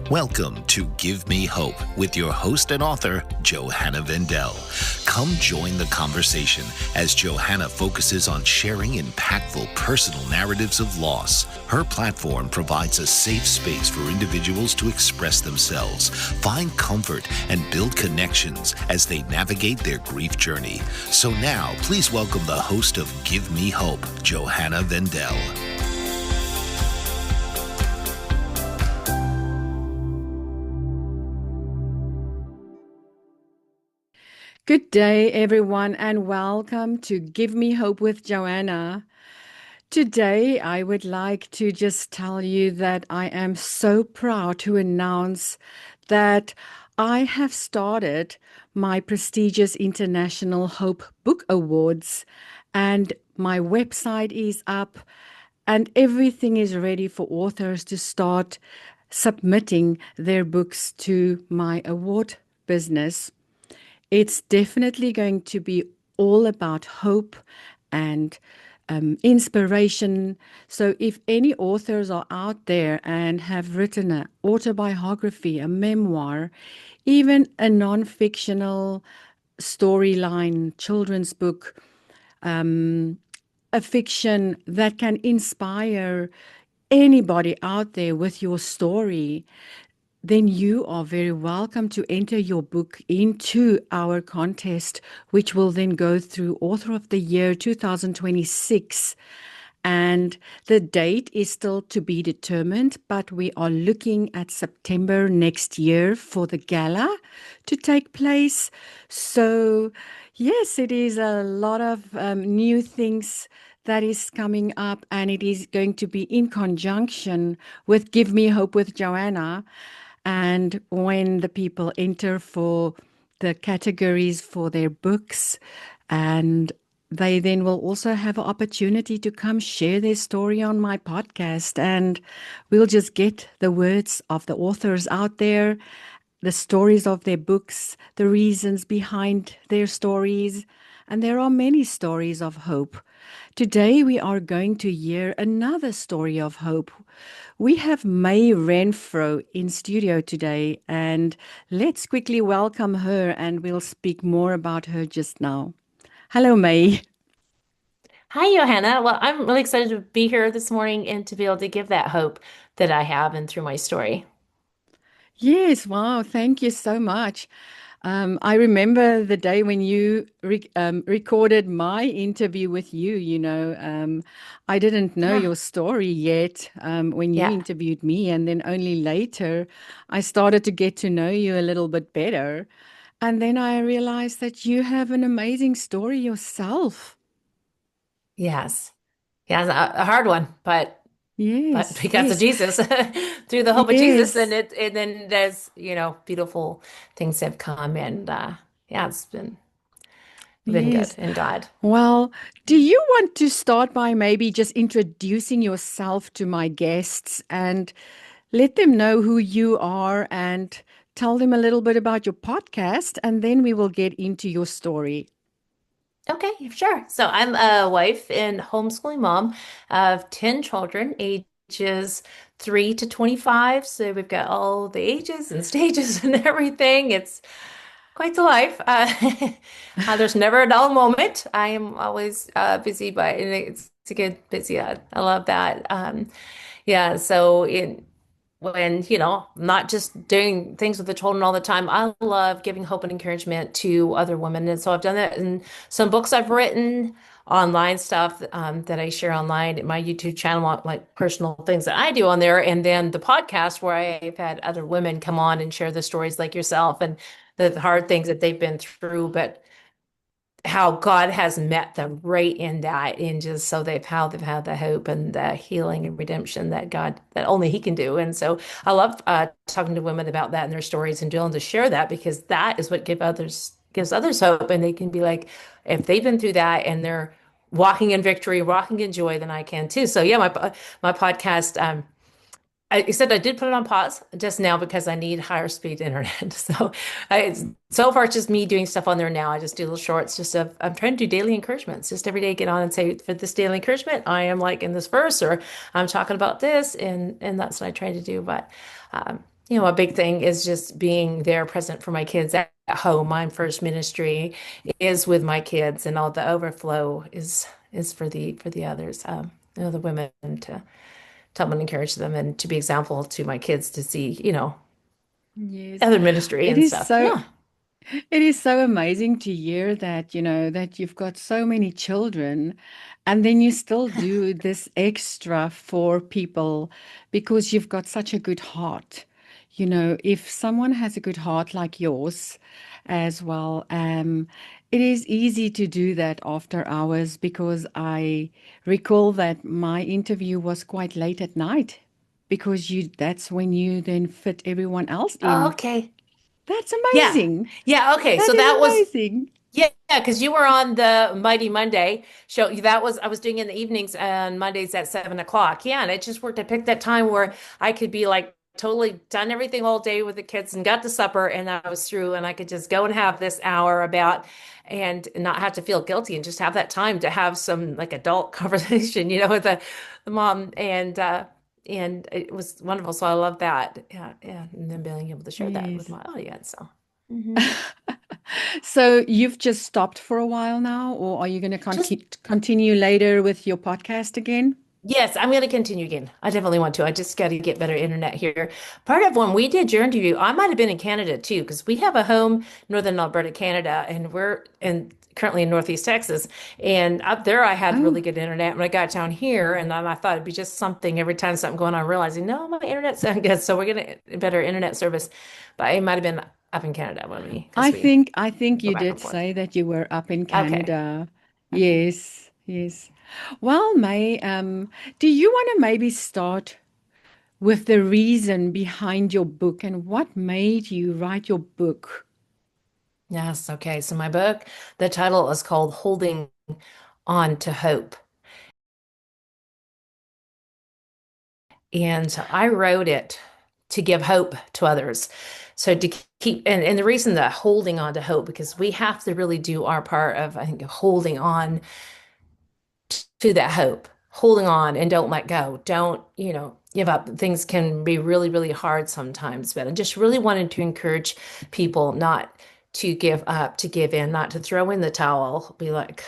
Welcome to Give Me Hope with your host and author, Johanna Vendel. Come join the conversation as Johanna focuses on sharing impactful personal narratives of loss. Her platform provides a safe space for individuals to express themselves, find comfort, and build connections as they navigate their grief journey. So now, please welcome the host of Give Me Hope, Johanna Vendel. Good day, everyone, and welcome to Give Me Hope with Joanna. Today, I would like to just tell you that I am so proud to announce that I have started my prestigious International Hope Book Awards, and my website is up, and everything is ready for authors to start submitting their books to my award business. It's definitely going to be all about hope and inspiration. So, if any authors are out there and have written an autobiography, a memoir, even a non-fictional storyline, children's book, a fiction that can inspire anybody out there with your story, then you are very welcome to enter your book into our contest, which will then go through Author of the Year 2026. And the date is still to be determined, but we are looking at September next year for the gala to take place. So, yes, it is a lot of new things that is coming up, and it is going to be in conjunction with Give Me Hope with Joanna. And when the people enter for the categories for their books, and they then will also have an opportunity to come share their story on my podcast. And we'll just get the words of the authors out there, the stories of their books, the reasons behind their stories. And there are many stories of hope. Today, we are going to hear another story of hope. We have May Renfroe in studio today, and let's quickly welcome her, and we'll speak more about her just now. Hello, May. Hi, Johanna. Well, I'm really excited to be here this morning and to be able to give that hope that I have and through my story. Yes, wow, thank you so much. I remember the day when you recorded my interview with you. I didn't know Yeah. your story yet when you Yeah. interviewed me, and then only later I started to get to know you a little bit better. And then I realized that you have an amazing story yourself. Yes. Yeah, it's a hard one, but Yes, because of yes, Jesus, through the hope of Jesus, and yes, then there's, beautiful things have come and yeah, it's been good yes. in God. Well, do you want to start by maybe just introducing yourself to my guests and let them know who you are and tell them a little bit about your podcast, and then we will get into your story. Okay, sure. So I'm a wife and homeschooling mom of 10 children, ages 3 to 25. So we've got all the ages and stages and everything. It's quite the life. There's never a dull moment. I am always busy, but it's a good busy. I love that. Yeah, so when, not just doing things with the children all the time. I love giving hope and encouragement to other women. And so I've done that in some books I've written, online stuff that I share online, my YouTube channel, like personal things that I do on there, and then the podcast where I've had other women come on and share the stories like yourself and the hard things that they've been through, but how God has met them right in that, and just so they've had the hope and the healing and redemption that only He can do. And so I love talking to women about that and their stories and being able to share that, because that is what gives others hope, and they can be like, if they've been through that and they're walking in victory, walking in joy, then I can too. So yeah, my podcast. Except I did put it on pause just now because I need higher speed internet. So far it's just me doing stuff on there now. I just do little shorts. I'm trying to do daily encouragements. Just every day get on and say, for this daily encouragement, I am like in this verse, or I'm talking about this, and that's what I try to do. But A big thing is just being there present for my kids at home. My first ministry is with my kids, and all the overflow is for the others, the women to help and encourage them and to be example to my kids to see, Yes. other ministry It and is stuff. so Yeah. It is so amazing to hear that, that you've got so many children and then you still do this extra for people because you've got such a good heart. If someone has a good heart like yours as well, it is easy to do that after hours because I recall that my interview was quite late at night because that's when you then fit everyone else Oh, in. okay. That's Yeah. amazing. Yeah. Okay. That So is that was amazing. Yeah, because you were on the Mighty Monday show. That was I was doing in the evenings and Mondays at 7 o'clock. Yeah, and it just worked. I picked that time where I could be like totally done everything all day with the kids and got to supper and I was through and I could just go and have this hour about and not have to feel guilty and just have that time to have some like adult conversation, with the mom and it was wonderful. So I love that. Yeah, yeah. And then being able to share that with Yes. my audience. So. Mhm. So you've just stopped for a while now, or are you going to Just continue later with your podcast again? Yes, I'm going to continue again. I definitely want to. I just got to get better internet here. Part of when we did your interview, I might have been in Canada too, because we have a home northern Alberta, Canada, and currently in Northeast Texas. And up there, I had Oh, really good internet. When I got down here, and then I thought it'd be just something every time something going on, realizing no, my internet's not good, so we're gonna better internet service. But it might have been up in Canada when because we I think go you back did and forth. say that you were up in Okay, Canada. okay. Yes, yes. Well, May, do you want to maybe start with the reason behind your book and what made you write your book? Yes, okay. So my book, the title is called Holding On to Hope. And so I wrote it to give hope to others. So to keep, and the reason that holding on to hope, because we have to really do our part of, I think, holding on to that hope, holding on and don't let go. Don't, give up. Things can be really, really hard sometimes, but I just really wanted to encourage people not to give up, to give in, not to throw in the towel, be like,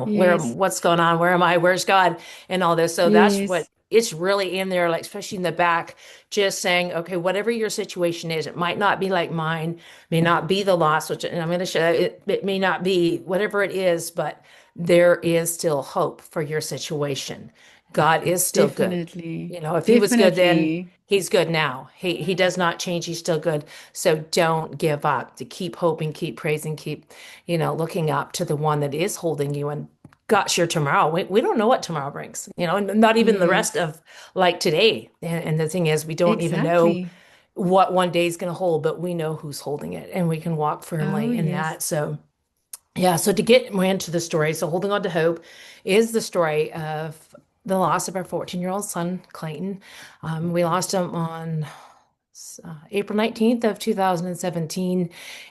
Yes, what's going on? Where am I? Where's God? And all this. So that's what yes, it's really in there, like especially in the back, just saying, okay, whatever your situation is, it might not be like mine, may not be the loss, which and I'm going to show it, it may not be whatever it is, but there is still hope for your situation. God is still good. definitely, If he was good then, definitely. he's good now. He does not change. He's still good. So don't give up. To keep hoping, keep praising, keep, looking up to the one that is holding you and got your tomorrow. We don't know what tomorrow brings, and not even the rest Yes, of like today. And the thing is, we don't even know exactly. what one day is going to hold, but we know who's holding it and we can walk Oh, firmly in yes. that. So yeah, so to get more into the story, so Holding On to Hope is the story of the loss of our 14-year-old son, Clayton. We lost him on April 19th of 2017.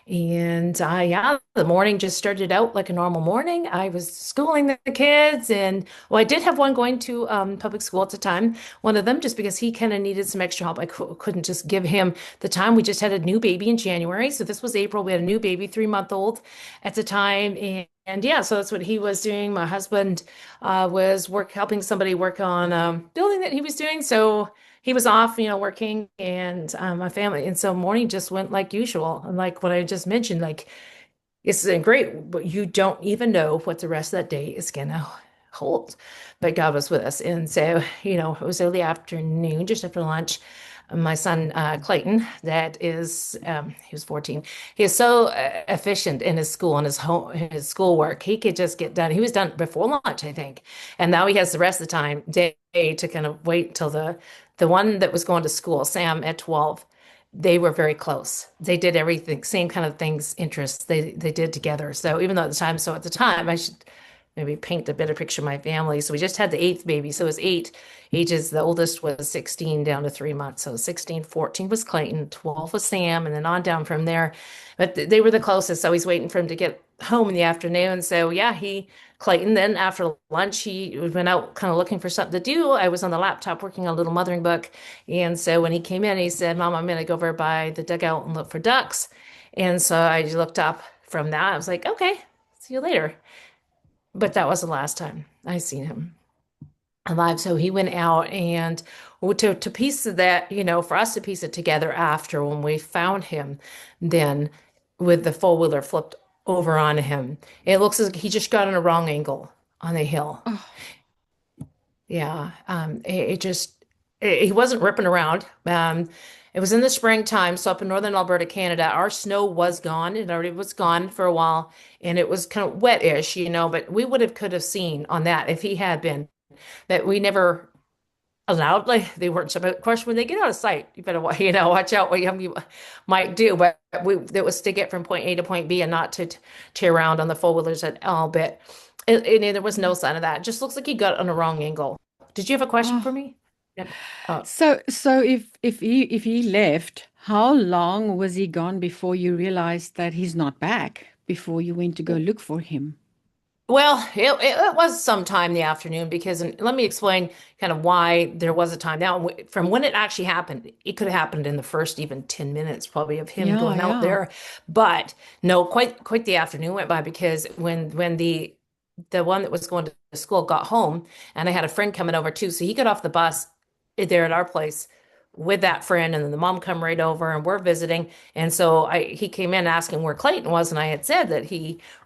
And yeah, the morning just started out like a normal morning. I was schooling the kids and well, I did have one going to public school at the time, one of them just because he kind of needed some extra help. I couldn't just give him the time. We just had a new baby in January. So this was April. We had a new baby, 3-month old at the time. And yeah, so that's what he was doing. My husband was helping somebody work on a building that he was doing. So he was off, working and my family. And so morning just went like usual. And like what I just mentioned, like it's great, but you don't even know what the rest of that day is gonna hold. But God was with us. And so, it was early afternoon, just after lunch. My son Clayton, he was 14. He is so efficient in his school and his schoolwork. He could just get done. He was done before lunch, I think, and now he has the rest of the time day to kind of wait till the one that was going to school, Sam, at 12. They were very close. They did everything, same kind of things, interests they did together. So even though at the time, I should maybe paint a better picture of my family. So we just had the eighth baby. So it was eight ages. The oldest was 16 down to 3 months. So 16, 14 was Clayton, 12 was Sam, and then on down from there. But they were the closest. So he's waiting for him to get home in the afternoon. So yeah, Clayton, then after lunch, he went out kind of looking for something to do. I was on the laptop working on a little mothering book. And so when he came in, he said, Mom, I'm going to go over by the dugout and look for ducks. And so I looked up from that. I was like, okay, see you later. But that was the last time I seen him alive. So he went out and to piece of that, for us to piece it together after when we found him, then with the four-wheeler flipped over on him, it looks like he just got on a wrong angle on the hill. Oh, Yeah, he wasn't ripping around. It was in the springtime, so up in northern Alberta, Canada, our snow was gone. It already was gone for a while, and it was kind of wet-ish, but we could have seen on that if he had been that we never allowed, like they weren't. So, of course, when they get out of sight, you better watch out what you might do. But that was to get from point A to point B and not to tear around on the four wheelers at all. But there was no sign of that. It just looks like he got on a wrong angle. Did you have a question for oh. me? Yeah. Uh, So if he left, how long was he gone before you realized that he's not back, before you went to go look for him? Well, it was sometime in the afternoon because, and let me explain kind of why there was a time. Now, from when it actually happened, it could have happened in the first even 10 minutes probably of him Yeah, going out yeah. there. But no, quite the afternoon went by because when the one that was going to school got home, and I had a friend coming over too, so he got off the bus there at our place with that friend, and then the mom come right over and we're visiting. And so he came in asking where Clayton was, and I had said that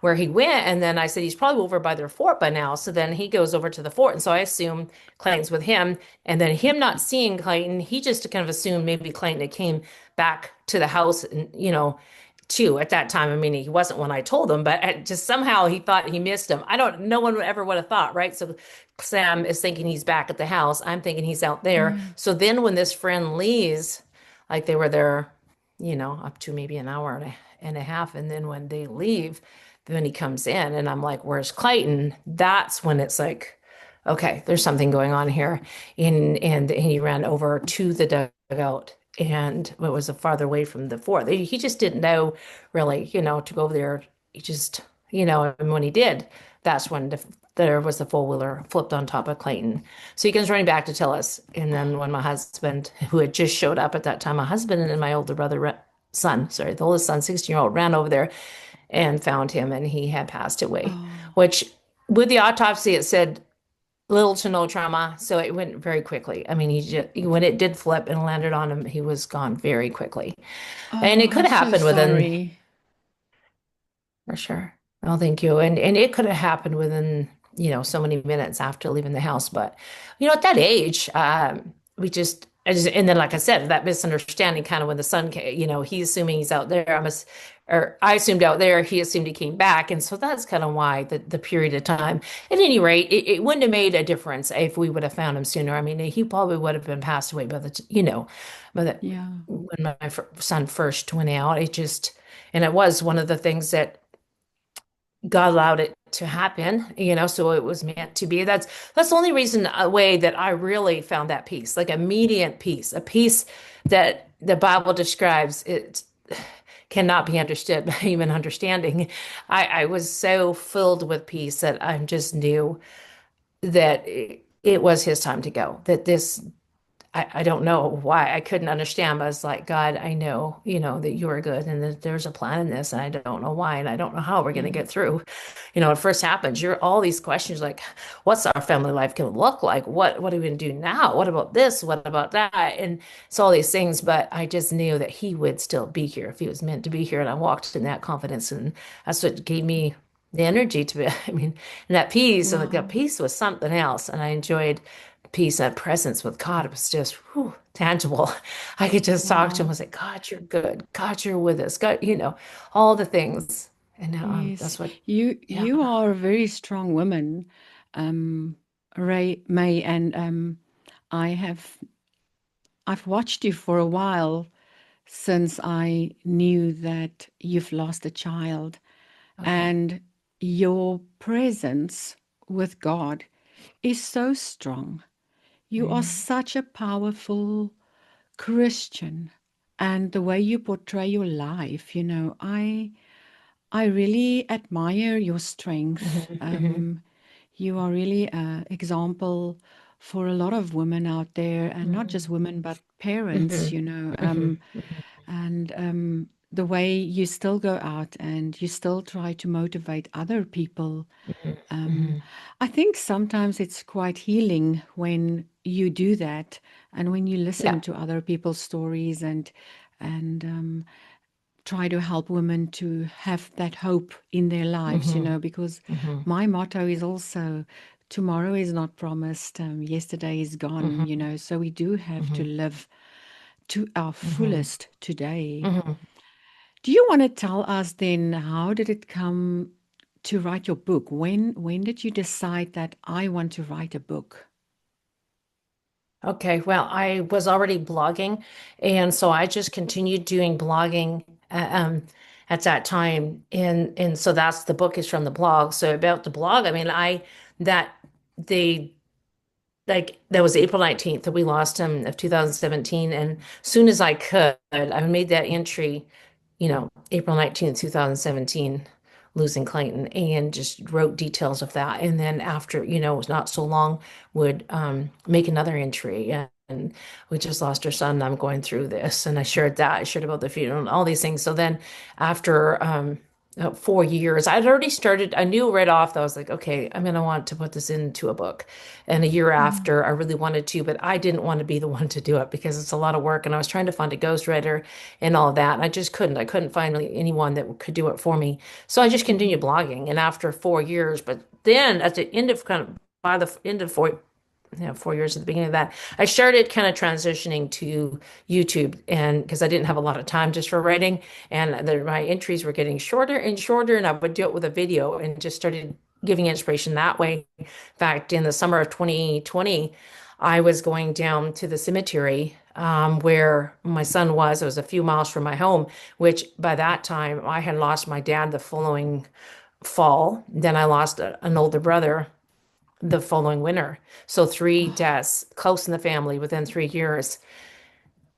where he went, and then I said he's probably over by their fort by now. So then he goes over to the fort, and so I assume Clayton's with him. And then him not seeing Clayton, he just kind of assumed maybe Clayton had came back to the house, and too at that time. I mean, he wasn't when I told him, but just somehow he thought he missed him. I don't, no one ever would have thought, right? So Sam is thinking he's back at the house. I'm thinking he's out there. Mm. So then when this friend leaves, like they were there, up to maybe an hour and a half. And then when they leave, then he comes in and I'm like, where's Clayton? That's when it's like, okay, there's something going on here. And he ran over to the dugout and it was farther away from the fort. He just didn't know really, to go over there. He just, and when he did, that's when there was the four-wheeler flipped on top of Clayton. So he comes running back to tell us. And then when my husband, who had just showed up at that time, my husband and my older brother, son, sorry, the oldest son, 16-year-old, ran over there and found him and he had passed away, Oh, which with the autopsy, it said little to no trauma, so it went very quickly. I mean, when it did flip and landed on him, he was gone very quickly. And oh, it could I'm have so happened within, sorry. for sure. Oh, thank you. And it could have happened within, so many minutes after leaving the house. But, at that age, and then, like I said, that misunderstanding kind of when the son came, he's assuming he's out there. Or I assumed out there, he assumed he came back. And so that's kind of why the period of time. At any rate, it wouldn't have made a difference if we would have found him sooner. I mean, he probably would have been passed away by the, Yeah. when my son first went out. And it was one of the things that God allowed it to happen, so it was meant to be. That's the only reason, a way that I really found that peace, like immediate peace, a peace that the Bible describes. It cannot be understood by human understanding. I was so filled with peace that I just knew that it was his time to go, that I don't know why I couldn't understand, but I was like, God, I know, that you are good and that there's a plan in this, and I don't know why, and I don't know how we're going to Mm. get through. It first happens, you're all these questions like, what's our family life going to look like? What are we going to do now? What about this? What about that? And it's all these things, but I just knew that he would still be here if he was meant to be here. And I walked in that confidence, and that's what gave me the energy to be, I mean, and that peace, and like that Wow. peace was something else. And I enjoyed peace and presence with God. It was just tangible. I could just talk to him. I Wow. was like, God, you're good. God, you're with us. God, all the things. And Yes. that's what, yeah. You are a very strong woman, um, Ray May, and I have I've watched you for a while since I knew that you've lost a child, Okay. and your presence with God is so strong. You are Mm, such a powerful Christian, and the way you portray your life, I really admire your strength. mhm, mhm, You are really an example for a lot of women out there, and not just mhm, women, but parents, mhm, mhm, and the way you still go out and you still try to motivate other people. mhm, Um, mhm. I think sometimes it's quite healing when you do that and when you listen Yeah. to other people's stories and try to help women to have that hope in their lives, Mhm, because mhm, my motto is also tomorrow is not promised, yesterday is gone, mhm, so we do have to mhm, live to our mhm, fullest today. mhm. Do you want to tell us then how did it come to write your book? When did you decide that I want to write a book? Okay, well, I was already blogging, and so I just continued doing blogging at that time, and so that's the book is from the blog. So about the blog, I mean, I that they like that was April 19th that we lost him of 2017, and soon as I could, I made that entry, April 19th, 2017, losing Clayton, and just wrote details of that. And then after, it was not so long, would make another entry. And we just lost our son. And I'm going through this. And I shared that. I shared about the funeral and all these things. So then after 4 years, I'd already started, I knew right off that I was like, okay, I'm going to want to put this into a book. And a year Mm, after, I really wanted to, but I didn't want to be the one to do it because it's a lot of work. And I was trying to find a ghostwriter and all of that. And I just couldn't. I couldn't find anyone that could do it for me. So I just continued mm, blogging. And after 4 years, but then at the end of by the end of 4 years at the beginning of that, I started kind of transitioning to YouTube, and because I didn't have a lot of time just for writing, and my entries were getting shorter and shorter, and I would do it with a video and just started giving inspiration that way. In fact, in the summer of 2020, I was going down to the cemetery where my son was. It was a few miles from my home, which by that time I had lost my dad the following fall. Then I lost an older brother the following winter. So three deaths close in the family within 3 years.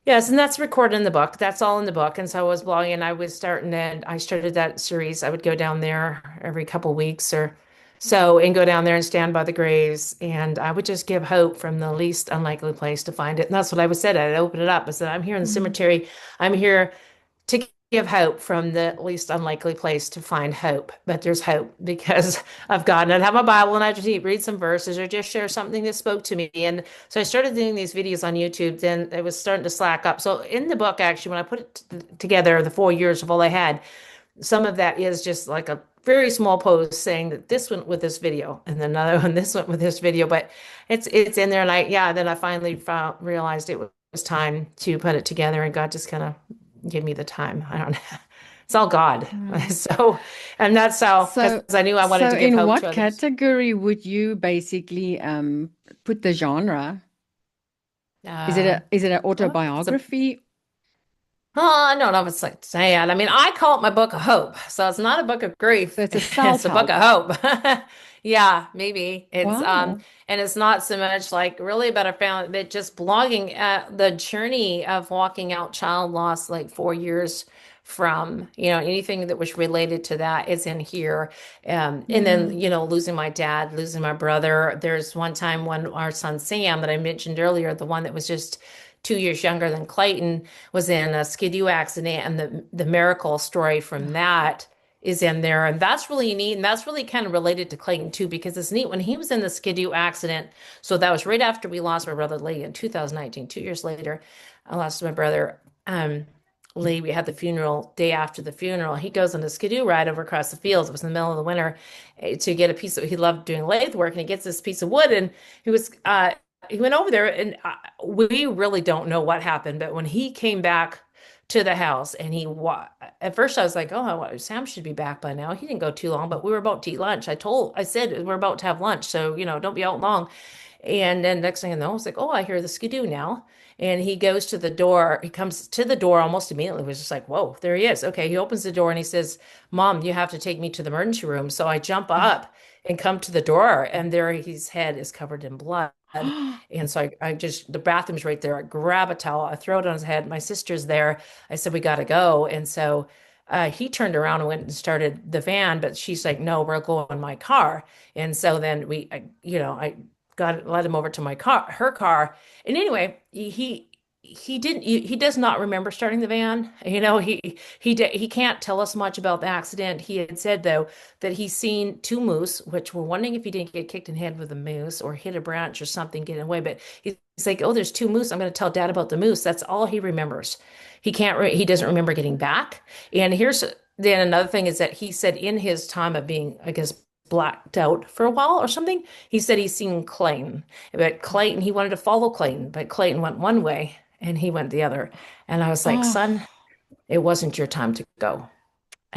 Yes, and that's recorded in the book. That's all in the book. And so I was blogging. I was starting and I started that series. I would go down there every couple weeks or so and go down there and stand by the graves. And I would just give hope from the least unlikely place to find it. And that's what I was said. I'd open it up. I said, I'm here in the mm, cemetery. I'm here to give hope from the least unlikely place to find hope. But there's hope because of God. And I'd have my Bible and I'd just read some verses or just share something that spoke to me. And so I started doing these videos on YouTube. Then it was starting to slack up. So in the book, actually, when I put it together, the 4 years of all I had, some of that is just like a very small post saying that this went with this video and then another one this went with this video, but it's in there. And then I finally realized it was time to put it together, and God just kind of gave me the time. I don't know. It's all God. mm. So, and that's how, because So, I knew I wanted so to give in hope to what others. category would you basically put the genre? Uh, Is it an well, it's a autobiography? Oh, I don't know if it's like sad. I mean, I call it my book of hope. So it's not a book of So grief. it's a It's a book self-help. of hope. Yeah, maybe. Wow. And it's not so much like really about a family, but just blogging the journey of walking out child loss, like 4 years from, anything that was related to that is in here. And then, Mm, losing my dad, losing my brother. There's one time when our son Sam that I mentioned earlier, the one that was just 2 years younger than Clayton, was in a skidoo accident, and the miracle story from that is in there, and that's really neat, and that's really kind of related to Clayton too, because it's neat when he was in the skidoo accident. So that was right after we lost my brother Lee in 2019. 2 years later, I lost my brother. Lee, we had the funeral. Day after the funeral, he goes on a skidoo ride over across the fields. It was in the middle of the winter, to get a piece of. He loved doing lathe work, and he gets this piece of wood, and he was he went over there, and we really don't know what happened, but when he came back to the house, and at first I was like, oh, Sam should be back by now. He didn't go too long, but we were about to eat lunch. I said we're about to have lunch, so don't be out long. And then next thing I know, I was like, oh, I hear the skidoo now. And he goes to the door. He comes to the door almost immediately. It was just like, whoa, there he is. Okay, he opens the door and he says, Mom, you have to take me to the emergency room. So I jump up and come to the door, and there his head is covered in blood. And so I just, the bathroom's right there. I grab a towel, I throw it on his head. My sister's there. I said, we got to go. And so he turned around and went and started the van, but she's like, no, we're going in my car. And so then I led him over to my car, her car. And anyway, he does not remember starting the van. He can't tell us much about the accident. He had said though that he's seen two moose, which we're wondering if he didn't get kicked in the head with a moose or hit a branch or something getting away. But he's like, oh, there's two moose. I'm going to tell Dad about the moose. That's all he remembers. He doesn't remember getting back. And here's then another thing is that he said in his time of being, I guess, blacked out for a while or something, he said he's seen Clayton. But Clayton, he wanted to follow Clayton, but Clayton went one way and he went the other. And I was like, Oh, son, it wasn't your time to go.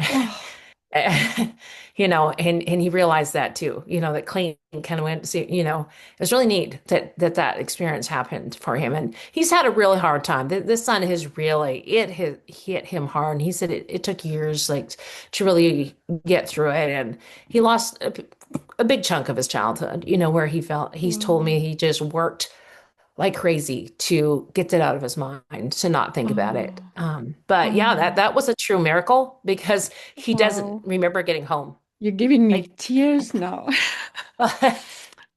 oh, And he realized that too, that Clayton kind of went to see, it was really neat that experience happened for him. And he's had a really hard time. This son has really, it has hit him hard. And he said it took years like to really get through it. And he lost a big chunk of his childhood, where he's told oh, me he just worked like crazy to get that out of his mind, to not think about it. oh, But yeah, oh, that was a true miracle because he doesn't wow. remember getting home. You're giving me Like, tears now.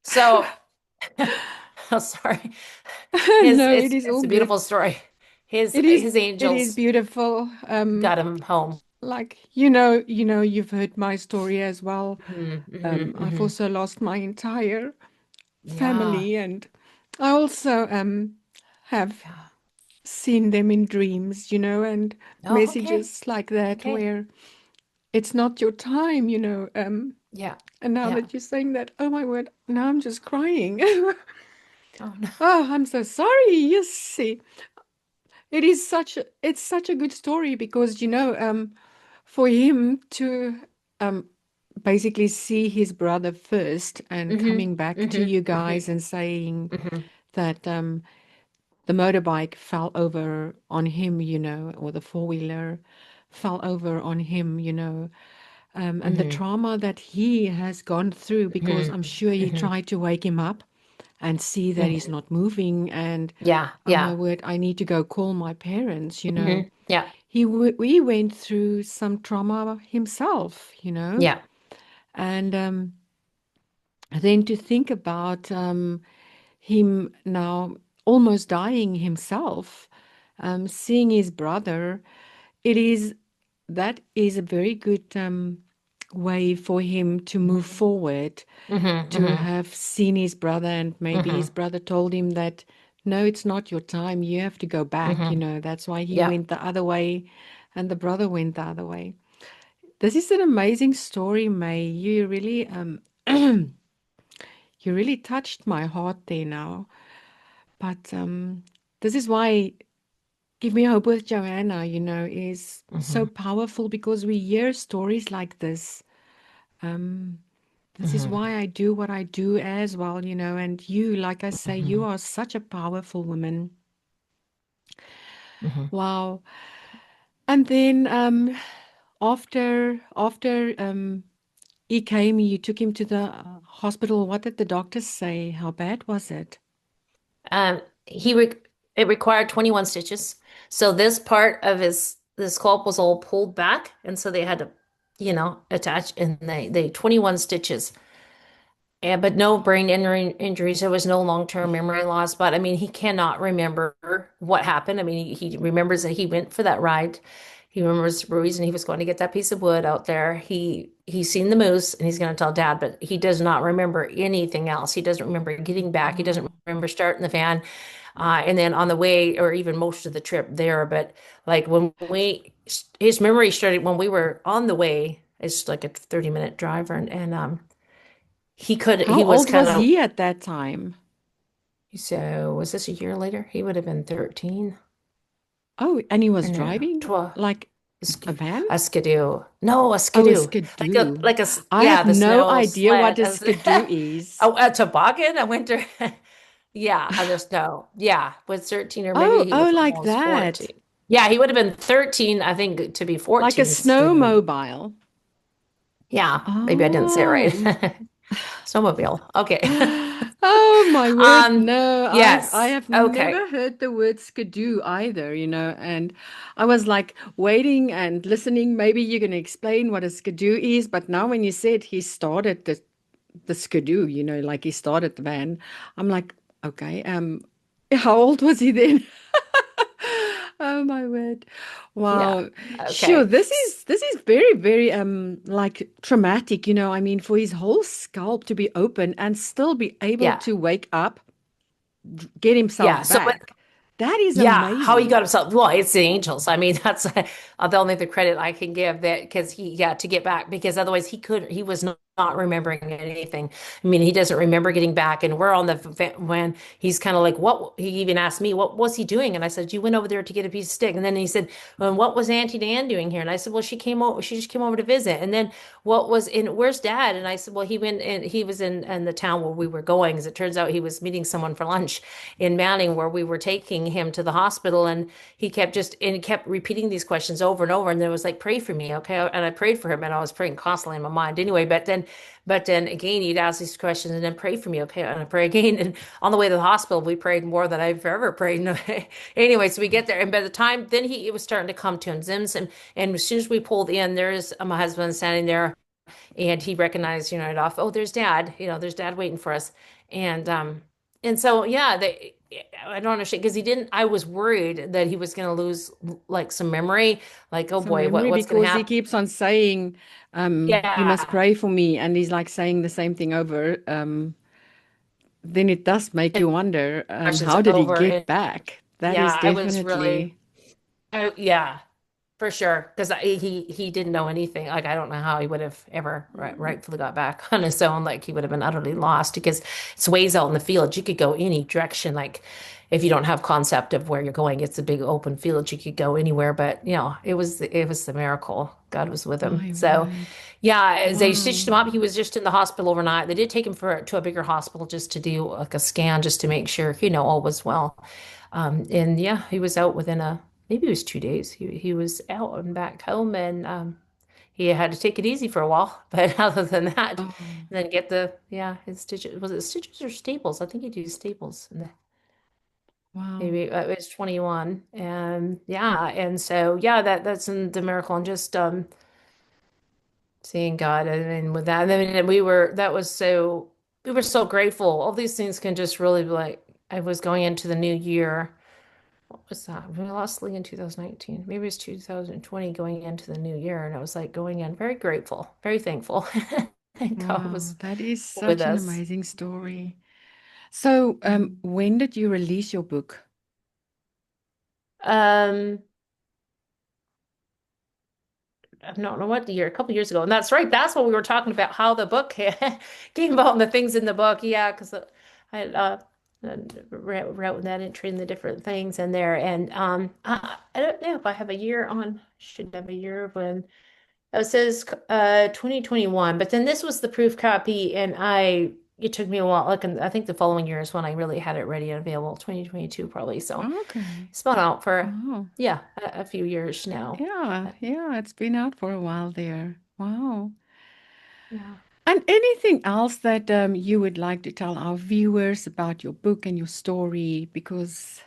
so, oh, sorry. No, it is It's all a good. beautiful story. It is His it is angels beautiful. got him home. Like you've heard my story as well. I've Hmm. also lost my entire Yeah. family, and I also have Yeah. seen them in dreams, and Oh, okay. messages like that Okay. where it's not your time, Yeah. and now Yeah. that you're saying that, oh my word, now I'm just crying. Oh no. Oh, I'm so sorry. You see, it's such a good story because for him to um basically see his brother first and Hmm. coming back to Hmm. you Hmm. guys and saying Hmm. that the motorbike fell over on him, or the four-wheeler fell over on him, and the Hmm. trauma that he has gone through because Hmm. I'm sure he Hmm. tried to wake him up and see that he's Hmm. not moving and Yeah. oh my Yeah. word, I need to go call my parents. Yeah. We went through some trauma himself. Yeah. And then to think about him now almost dying himself, seeing his brother, it is that is a very good way for him to move Hmm. forward, Hmm. to Hmm. have seen his brother, and maybe his Hmm. brother told him that, no, it's not your time, you have to go back. Hmm. That's why he Yeah. went the other way, and the brother went the other way. This is an amazing story, May. You really you really touched my heart there now. But this is why Give Me Hope with Johanna, is so Hmm. powerful because we hear stories like this. Um, this is Hmm. why I do what I do as well, and you, like I say, you Hmm. are such a powerful woman. Hmm. Wow. And then after he came, you took him to the hospital. What did the doctors say? How bad was it? He re it required 21 stitches. So this part of his scalp was all pulled back, and so they had to, attach, and they 21 stitches. Yeah, but no brain injuries. There was no long-term memory loss. But I mean, he cannot remember what happened. I mean, he remembers that he went for that ride. He remembers the reason he was going to get that piece of wood out there. He's seen the moose and he's going to tell Dad, but he does not remember anything else. He doesn't remember getting back. He doesn't Oh, remember starting the van, and then on the way, or even most of the trip there. But like his memory started when we were on the way. It's like a 30-minute drive, and how he was old kind was of. he at that time? So was this a year later? He would have been 13 Oh, and he or was no, driving 12. like a van? A skidoo. No, a Oh, a skidoo. skidoo. I Yeah, have the no snow idea what sled. a skidoo is. A toboggan, a winter. Yeah, on the snow. Yeah, was 13 or maybe Oh, he oh, was like almost that. 14. Yeah, he would have been 13, I think, to be Like a 14 soon. snowmobile. Yeah, maybe I didn't say it Oh, right. Snowmobile. Okay. Oh my word, Um, no, I yes. have Okay. never heard the word skidoo either, and I was like waiting and listening. Maybe you're going to explain what a skidoo is, but now when you said he started the skidoo, like he started the van, I'm like, okay, how old was he then? Oh my word. Yeah. Wow. Sure, Okay. this is very, very like traumatic, I mean, for his whole scalp to be open and still be able Yeah. to wake up, get Yeah. himself So back. That is yeah, how he got amazing. himself. Well, it's the angels. I mean, that's the only the credit I can give that because to get back because otherwise he was not remembering anything. I mean, he doesn't remember getting back, and we're on when he's kind of like, what? He even asked me, what was he doing? And I said, you went over there to get a piece of stick, and then he said, well, what was Auntie Dan doing here? And I said, well, she just came over to visit, and then where's Dad? And I said, well, he went and he was in the town where we were going. As it turns out, he was meeting someone for lunch in Manning where we were taking him to the hospital and he kept repeating these questions over and over and then it was like pray for me, okay, and I prayed for him and I was praying constantly in my mind anyway, but then again he'd ask these questions and then pray for me, okay, and I pray again, and on the way to the hospital we prayed more than I've ever prayed. Anyway, so we get there and by the time then he it was starting to come to him Zims, and as soon as we pulled in there's my husband standing there and he recognized, right off, oh, there's dad waiting for us. And so yeah, I don't understand because he didn't, I was worried that he was going to lose like some memory, like, oh Some boy, memory what's going to because he happen? keeps on saying, you must Yeah. pray for me, and he's like saying the same thing over. Then it does make you wonder, Questions how did he over. get And back? That is yeah, I was really, definitely, oh, yeah. For sure, because he didn't know anything. Like I don't know how he would have ever rightfully got back on his own. Like he would have been utterly lost because it's ways out in the field. You could go any direction. Like if you don't have concept of where you're going, it's a big open field. You could go anywhere. But it was the miracle. God was with him. my So word. yeah, as they stitched Wow. him up, he was just in the hospital overnight. They did take him to a bigger hospital just to do like a scan, just to make sure all was well. And yeah, he was out within maybe it was 2 days. He was out and back home, and he had to take it easy for a while. But other than that, and Oh, then get his stitches. Was it stitches or staples? I think he did staples. And wow. maybe it was 21, and yeah, and so yeah, that's in the miracle, and just seeing God, and then with that, I mean, we were so grateful. All these things can just really be like I was going into the new year. What was that? We lost Lee in 2019. Maybe it was 2020 going into the new year. And I was like going in very grateful, very thankful. And God Wow. was That is with such an us. amazing story. So, Mm. when did you release your book? Um, I don't know what year, a couple years ago. And that's right. That's what we were talking about, how the book came about and the things in the book. Yeah, because I wrote that entry and the different things in there. And I don't know if I have a year on, should have a year when. Oh, it says 2021, but then this was the proof copy, and it took me a while. Like, I think the following year is when I really had it ready and available, 2022 probably. So Okay. it's been out for, Wow. yeah, a few years now. Yeah, But, yeah, it's been out for a while there. Wow. yeah. And anything else that you would like to tell our viewers about your book and your story? Because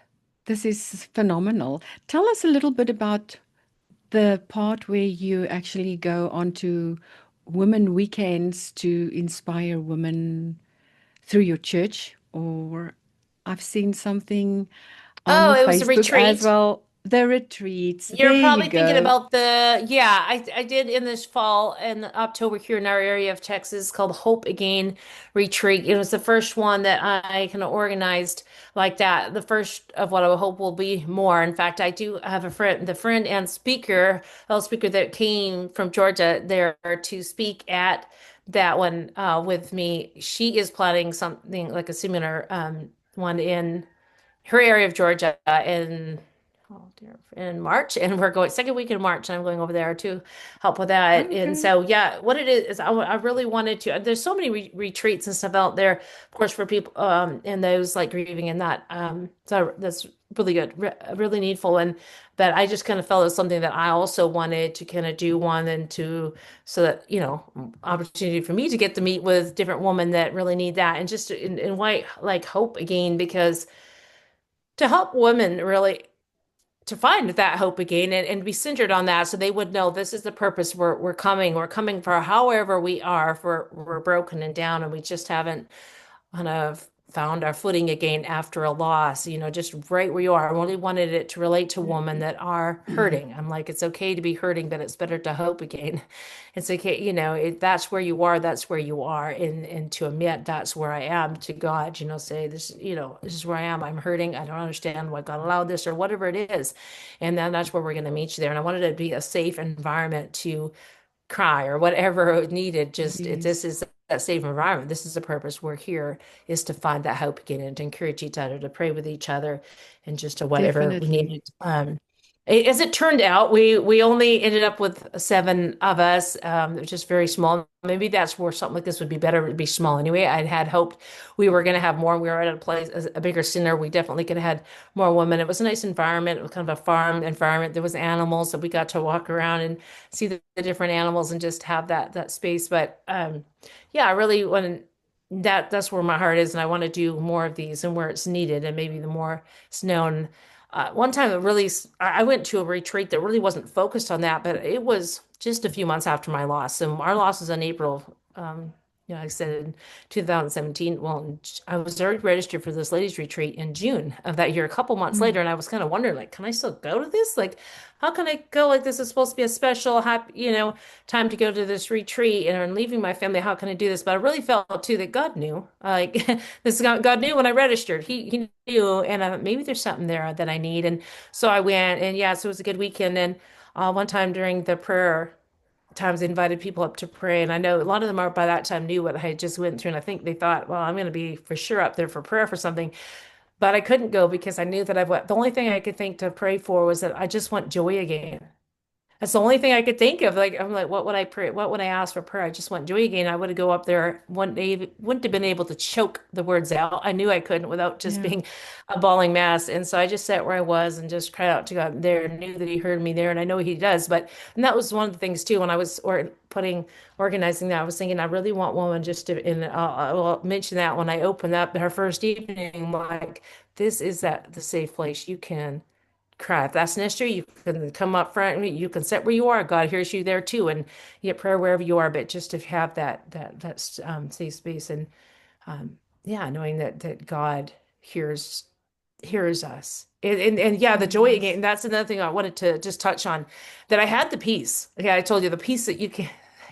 this is phenomenal. Tell us a little bit about the part where you actually go onto women weekends to inspire women through your church, or I've seen something Oh, on it was a Facebook as retreat. well. The retreats. You're There you probably thinking go. about I did in this fall and October here in our area of Texas called Hope Again Retreat. It was the first one that I kind of organized like that. The first of what I hope will be more. In fact, I do have the friend and fellow speaker that came from Georgia there to speak at that one with me. She is planning something like a similar one in her area of Georgia in in March, and we're going second week in March, and I'm going over there to help with that. And Okay. so, yeah, what it is I really wanted to. There's so many retreats and stuff out there, of course, for people and those like grieving and that. So that's really good, really needful. And but I just kind of felt it was something that I also wanted to kind of do one and to, so that, opportunity for me to get to meet with different women that really need that. And just in white, like hope again, because to help women really to find that hope again and be centered on that so they would know this is the purpose we're coming for however we are if we're broken and down and we just haven't kind of found our footing again after a loss, just right where you are. I really wanted it to relate to women that are hurting. I'm like, it's okay to be hurting, but it's better to hope again. It's okay, that's where you are, that's where you are. And to admit that's where I am to God, say this, this is where I am. I'm hurting. I don't understand why God allowed this or whatever it is. And then that's where we're going to meet you there. And I wanted it to be a safe environment to cry or whatever it needed. Just this Yes, is that safe environment. This is the purpose we're here is to find that hope again and to encourage each other, to pray with each other, and just to whatever we definitely. needed. As it turned out, we only ended up with seven of us. It was just very small. Maybe that's where something like this would be better to be small anyway. I'd had hoped we were going to have more. We were at a place, a bigger center. We definitely could have had more women. It was a nice environment. It was kind of a farm environment. There was animals that we got to walk around and see the different animals and just have that space. But yeah, I really want that's where my heart is, and I want to do more of these and where it's needed, and maybe the more it's known. One time, I went to a retreat that really wasn't focused on that, but it was just a few months after my loss. And our loss was in April. I said in 2017. Well, I was already registered for this ladies' retreat in June of that year, a couple months later, Mm. and I was kind of wondering, like, can I still go to this? Like, how can I go? Like, this is supposed to be a special, happy, time to go to this retreat, and I'm leaving my family. How can I do this? But I really felt too that God knew. Like, this God knew when I registered. He knew, and maybe there's something there that I need. And so I went, and yeah, so it was a good weekend. And one time during the prayer times I invited people up to pray, and I know a lot of them are by that time knew what I had just went through, and I think they thought, well, I'm going to be for sure up there for prayer for something, but I couldn't go because I knew that the only thing I could think to pray for was that I just want joy again. That's the only thing I could think of. Like, I'm like, what would I pray? What would I ask for prayer? I just want joy again. I would go up there one day, wouldn't have been able to choke the words out. I knew I couldn't without just Yeah. being a bawling mass. And so I just sat where I was and just cried out to God there and knew that He heard me there. And I know He does. But, and that was one of the things too, when I was organizing that, I was thinking, I really want woman just to, and I'll mention that when I opened up her first evening, like, this is the safe place you can cry. If that's an issue, you can come up front. You can sit where you are. God hears you there too, and you get prayer wherever you are. But just to have that safe space, and yeah, knowing that God hears us. And yeah, the joy Yes. again. That's another thing I wanted to just touch on. That I had the peace. Okay, I told you the peace that you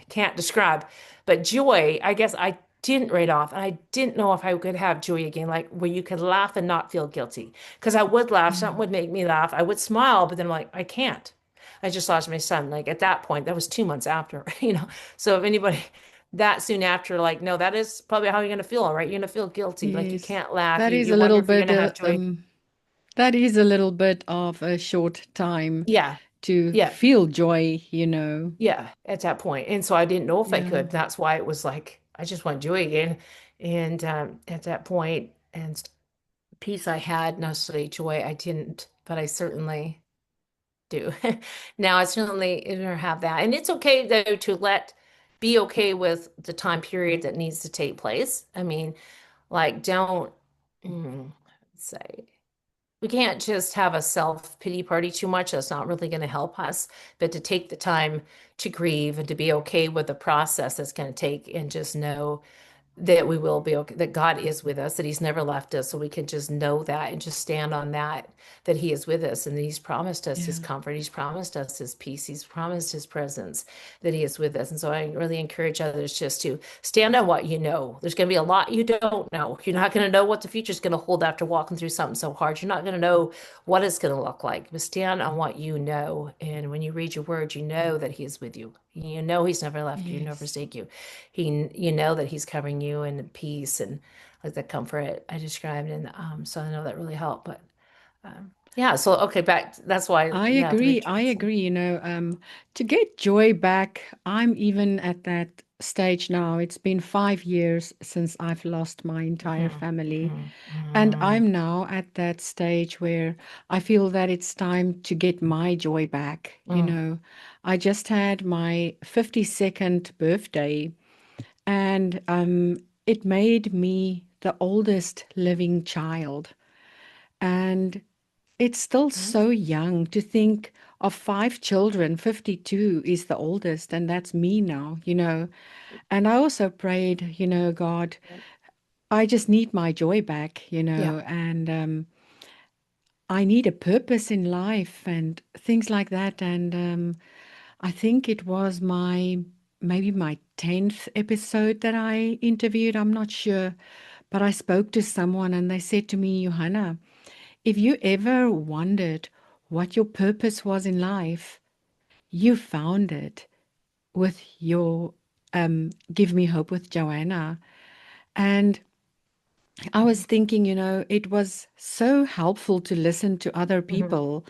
can't describe. But joy, I guess I didn't read off. And I didn't know if I could have joy again, like where you could laugh and not feel guilty. Because I would laugh, Yeah. something would make me laugh. I would smile, but then I'm like, I can't. I just lost my son. Like at that point, that was 2 months after, So if anybody that soon after, like, no, that is probably how you're gonna feel, all right? You're gonna feel guilty. Like you Yes. can't laugh. That You is you a wonder little if you're bit, gonna have joy. that is a little bit of a short time Yeah. to Yeah. feel joy. Yeah, at that point. And so I didn't know if I Yeah. could. That's why it was like, I just want joy again. And at that point, and peace I had, not necessarily joy, I didn't, but I certainly do. Now I certainly have that. And it's okay though to be okay with the time period that needs to take place. I mean, like, don't, let's say, we can't just have a self-pity party too much. That's not really going to help us. But to take the time to grieve and to be okay with the process that's going to take and just know that we will be okay, that God is with us, that He's never left us. So we can just know that and just stand on that He is with us and that He's promised us His Yeah. comfort. He's promised us His peace. He's promised His presence, that He is with us. And so I really encourage others just to stand on what you know. There's going to be a lot you don't know. You're not going to know what the future is going to hold after walking through something so hard. You're not going to know what it's going to look like, but stand on what you know. And when you read your word, you know that He is with you. You know He's never left you, never Yes. forsake you. You know that He's covering you in peace and like the comfort I described. And so I know that really helped. But yeah, so okay, back. That's why, I yeah, the agree. I retreats. agree. To get joy back, I'm even at that stage now. It's been 5 years since I've lost my entire Mhm, family. mhm, And mhm, I'm now at that stage where I feel that it's time to get my joy back. mm, I just had my 52nd birthday, and it made me the oldest living child. And it's still mm, so young to think of five children. 52 is the oldest, and that's me now. And I also prayed, God, yeah, I just need my joy back, yeah, and I need a purpose in life and things like that. And I think it was maybe my 10th episode that I interviewed. I'm not sure. But I spoke to someone and they said to me, Johanna, if you ever wondered what your purpose was in life, you found it with your Give Me Hope with Joanna. And I was mhm, thinking, it was so helpful to listen to other mhm, people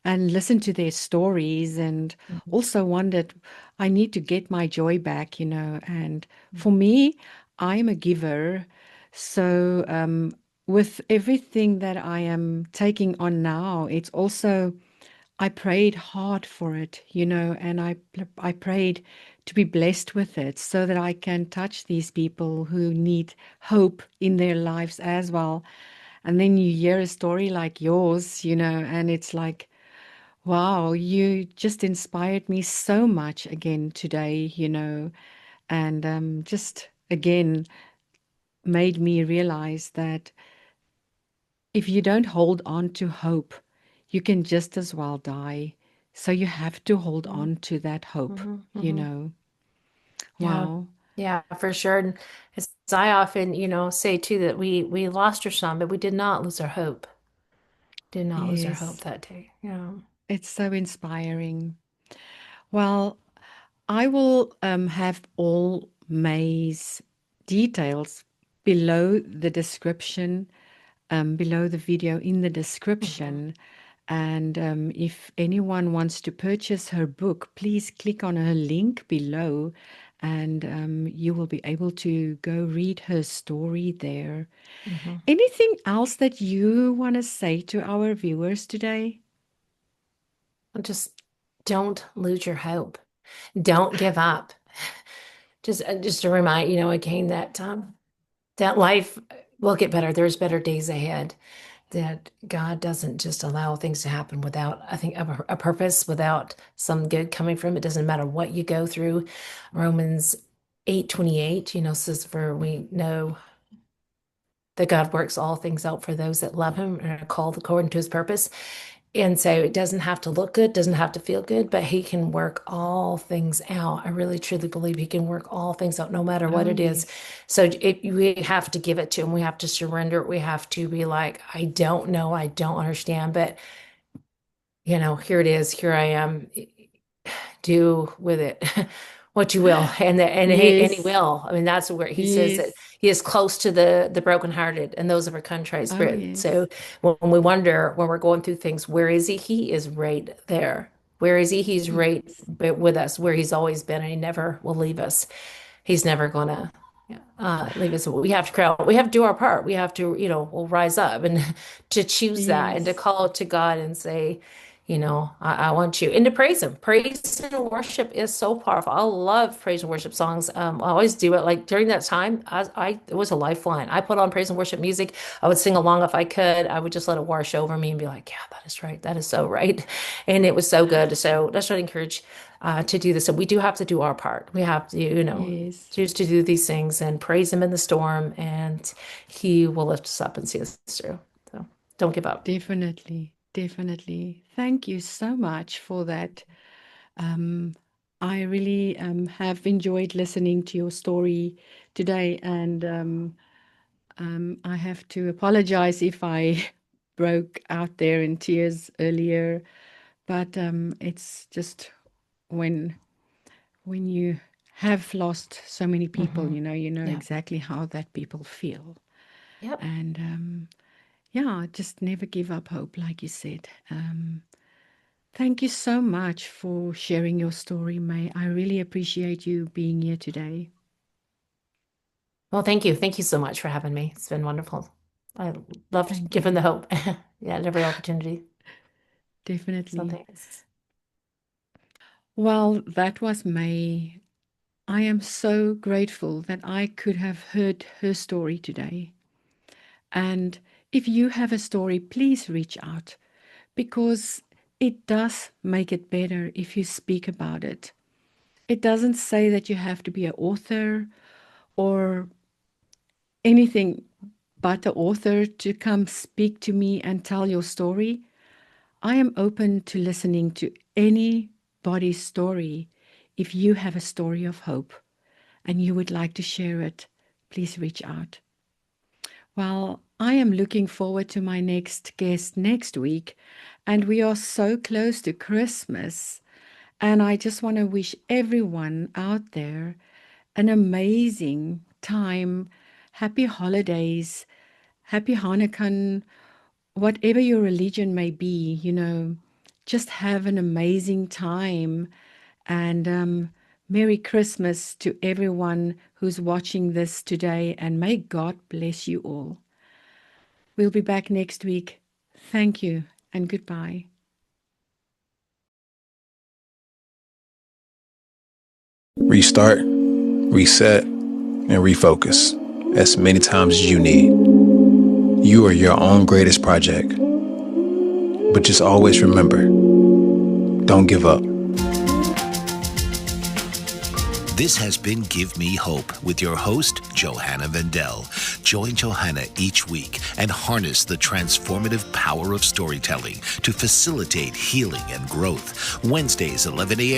and listen to their stories, and mhm, also wondered, I need to get my joy back. And mhm, for me, I'm a giver. So, with everything that I am taking on now, it's also I prayed hard for it, and I prayed to be blessed with it so that I can touch these people who need hope in their lives as well. And then you hear a story like yours, and it's like, wow, you just inspired me so much again today, and just again made me realize that if you don't hold on to hope, you can just as well die. So you have to hold mhm, on to that hope, mhm, you mhm. know. Yeah, Wow. yeah, for sure. And as I often, say too, that we lost our son, but we did not lose our hope. Did not lose our hope Yes, that day. Yeah. it's so inspiring. Well, I will have all May's details below the description, below the video in the Mhm. description. And if anyone wants to purchase her book, please click on her link below, and you will be able to go read her story there. Mhm. Anything else that you want to say to our viewers today? Just don't lose your hope. Don't give up. Just to remind, again that that life will get better. There's better days ahead. That God doesn't just allow things to happen without, I think, a purpose, without some good coming from it. Doesn't matter what you go through. Romans 8:28, says, for we know that God works all things out for those that love him and are called according to his purpose. And so it doesn't have to look good, doesn't have to feel good, but he can work all things out. I really truly believe he can work all things out, no matter what Oh, it is. yes. So we have to give it to him. We have to surrender it. We have to be like, I don't know, I don't understand, but here it is. Here I am. Do with it what you will, and he Yes. will. I mean, that's where he says that Yes. he is close to the brokenhearted and those of a contrite Oh, spirit. So yes. when we wonder, when we're going through things, where is he? He is right there. Where is he? He's right Yes. with us, where he's always been, and he never will leave us. He's never gonna leave us. We have to cry out. We have to do our part. We have to, we'll rise up and to choose that and to Yes. call to God and say, I want you, and to praise him. Praise and worship is so powerful. I love praise and worship songs. I always do it. Like during that time, it was a lifeline. I put on praise and worship music. I would sing along if I could. I would just let it wash over me and be like, yeah, that is right. That is so right. And it was so good. So that's what I encourage to do this. And we do have to do our part. We have to, Yes. choose to do these things and praise him in the storm, and he will lift us up and see us through. So don't give up. Definitely. Definitely. Thank you so much for that. Um, I really have enjoyed listening to your story today, and I have to apologize if I broke out there in tears earlier, but it's just when you have lost so many people, Hmm. you know Yeah. exactly how that people feel. Yep. And yeah, just never give up hope, like you said. Thank you so much for sharing your story, May. I really appreciate you being here today. Well, thank you. Thank you so much for having me. It's been wonderful. I loved Thank you. giving the hope. Yeah, at every opportunity. So Definitely. thanks. Well, that was May. I am so grateful that I could have heard her story today. And if you have a story, please reach out because it does make it better if you speak about it. It doesn't say that you have to be an author or anything but an author to come speak to me and tell your story. I am open to listening to anybody's story. If you have a story of hope and you would like to share it, please reach out. Well, I am looking forward to my next guest next week, and we are so close to Christmas. And I just want to wish everyone out there an amazing time. Happy holidays, happy Hanukkah, whatever your religion may be, just have an amazing time. And Merry Christmas to everyone who's watching this today, and may God bless you all. We'll be back next week. Thank you and goodbye. Restart, reset, and refocus as many times as you need. You are your own greatest project. But just always remember, don't give up. This has been Give Me Hope with your host, Johanna Vendel. Join Johanna each week and harness the transformative power of storytelling to facilitate healing and growth. Wednesdays, 11 a.m.